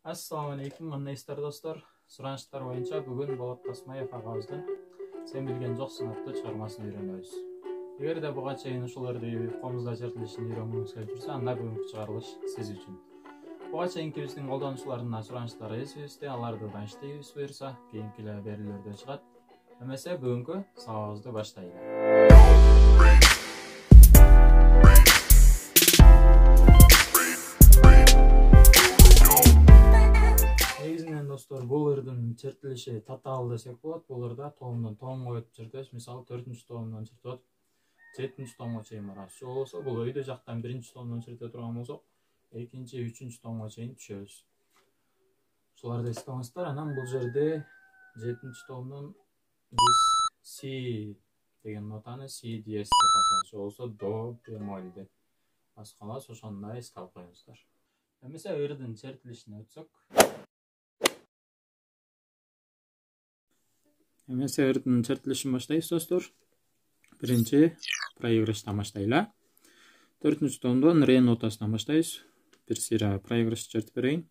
Assalamu alaikum, mannayızlar dostlar. Сұранışlar бойынша бүгін Болот Тасмаев ағабыздың «Сен білген жоқсың» атты шығармасын үйренеміз. Егер де бұға чейін ушуларды қолымызда чертилишин үйрөнгүңүз келип жүрсө, анда бүгүнкү чыгарылыш сиз үчүн. Буга чейинки биздин колдонуучулардын суранычтары эсибизде, аларды даныштайбыз буюрса, кийинки берүүлөрдө чыгат. Эмесе бүгүнкү сабагыбызды баштайлы. Достор, бұл ырдын чертилиши татаал десек болот. Бұл ырда тоомдон тоомго өтүп чертебиз. Мисалы 4-чү тоомдон чертип 7-чү тоомго чейин барабыз. Ошол болсо, бул өйдө жактан 1-чү тоомдон черте турган болсок, 2-чү, 3-чү тоомго чейин түшөбүз. Ушуларды эске алыңыздар. Анан бул жерде 7-чү тоомдон биз си деген нотаны си диез деп басабыз. Ошол болсо до бемольди басканбыз. Ошондой эске алып коюңуздар. Эмесе ырдын чертилишине өтсөк, Эмесе ырдын чертилишин баштайбыз достор. Биринчи проигрыштан баштайлы. 4-чү тоомдон ре нотасынан баштайбыз. Бир сыйра проигрыш чертип берейин.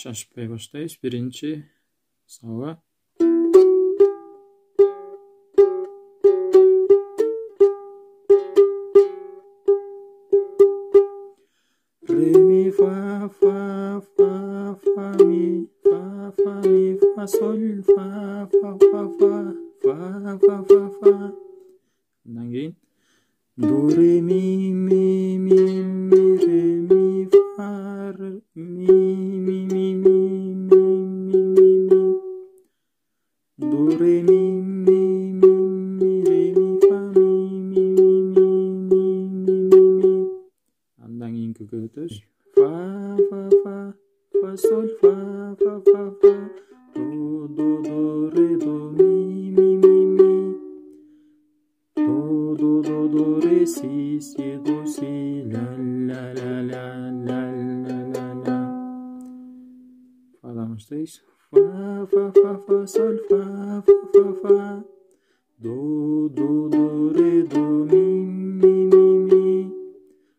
Шашпай баштайбыз. Биринчи сабы. Ре ми фа фа фа фа ми фа фа ми фа соль фа фа фа фа фа фа фа фа. Андан кийин до ре ми ми ми ми ре ми фа ми ми ми ми ми ми ми до ре ми ми ми ми ре ми фа ми ми ми ми ми ми ми. Андан кийинки өтөбүз. Фа фа фа фа соль фа фа фа фа до ре до ми ми ми ми до ре си си до си ла ла ла ла ла ла ла ла. Фадан баштайбыз. Фа фа фа фа соль фа фа фа фа до ре до ми ми ми ми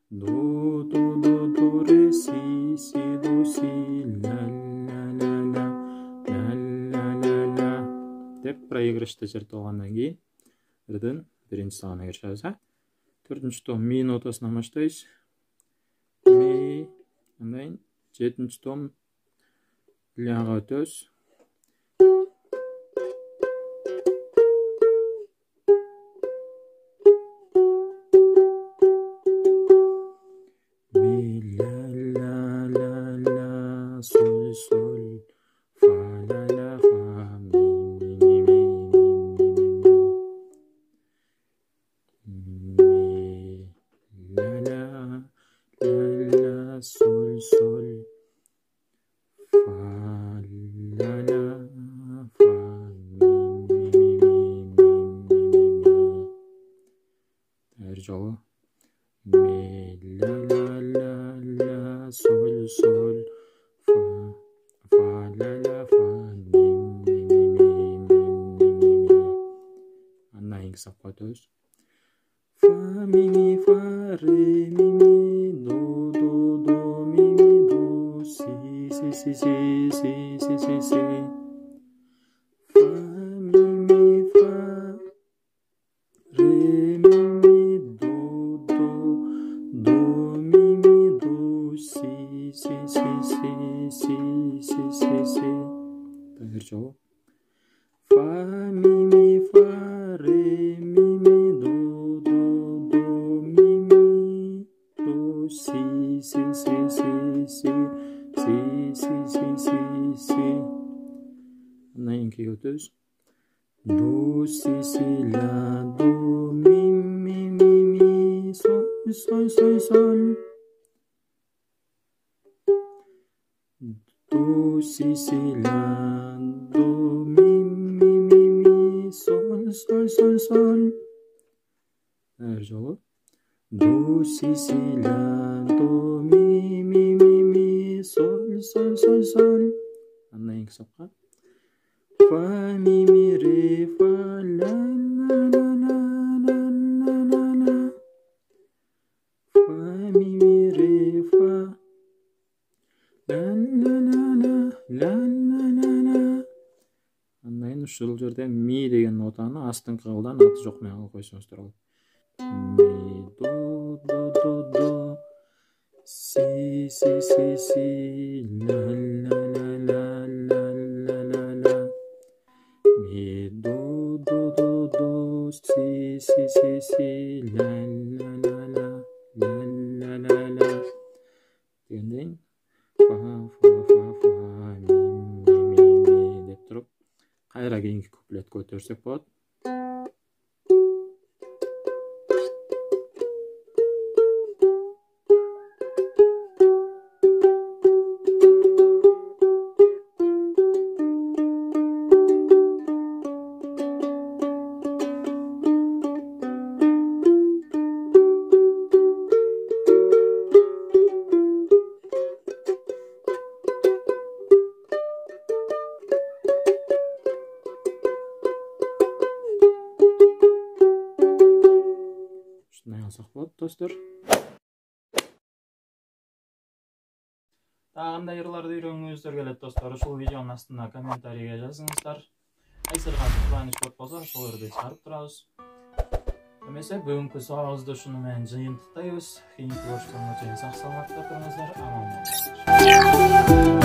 до ре си си до си ла ла ла ла ла ла ла ла деп проигрышты чертип алгандан кийин ырдын биринчи сагына киришебиз. 4-чү тоом ми нотасынан баштайбыз. Ми, андан 7-чү тоом ляга өтөбүз. Ми ля ля ля ля соль соль фа ля ля фа ми ми ми ми ля ля ля ля соль соль фа ля ля фа ми ми ми ми. Her жолу ми ля ля ля ля соль соль фа ля ля фа ми ми ми ми. Андан кийинки сапка өтөбүз. Фа ми ми фа ре ми ми до ми ми до си си си си си си си си. Фа ми ми фа ре ми ми до ми ми до си си си си си си си си. Бир жолу. Фа ми ми фа ре ми ми до ми ми до си си си си си си си си си си. Андан кийинки өтөбүз. До си си ля до ми ми ми ми соль соль соль соль. До си си ля до ми ми ми ми соль соль соль соль. Her жолу. До си си ля до, ми, соль. Андан кийинки сапка. Фа, ми, ре, фа, ля, ла. Фа, ми, ре, фа, ля. Андан ушул жерде ми деген нотаны астыңкы кылдан аты жок менен койсоңуздар болот. Ми, до, си, ля, ла. Mi, do, si, la. Degенден fa, mi деп туруп, кайра кийинки куплетке өтөрсөк болот. Ушундай алсак болот, достор. Кандай ырларды үйрөнгүңүздөр келет, достор? Ушул видеонун астына комментарийге жазыңыздар. Кайсыр кантип кубаныч болуп калса, ошол ырды чыгарып турабыз. Эмесе бүгүнкү суагыбызды ушуну менен жыйынтыктайбыз. Кийинки көрүшкөнгө чейин сак саламатта туруңуздар, аман болуңуздар.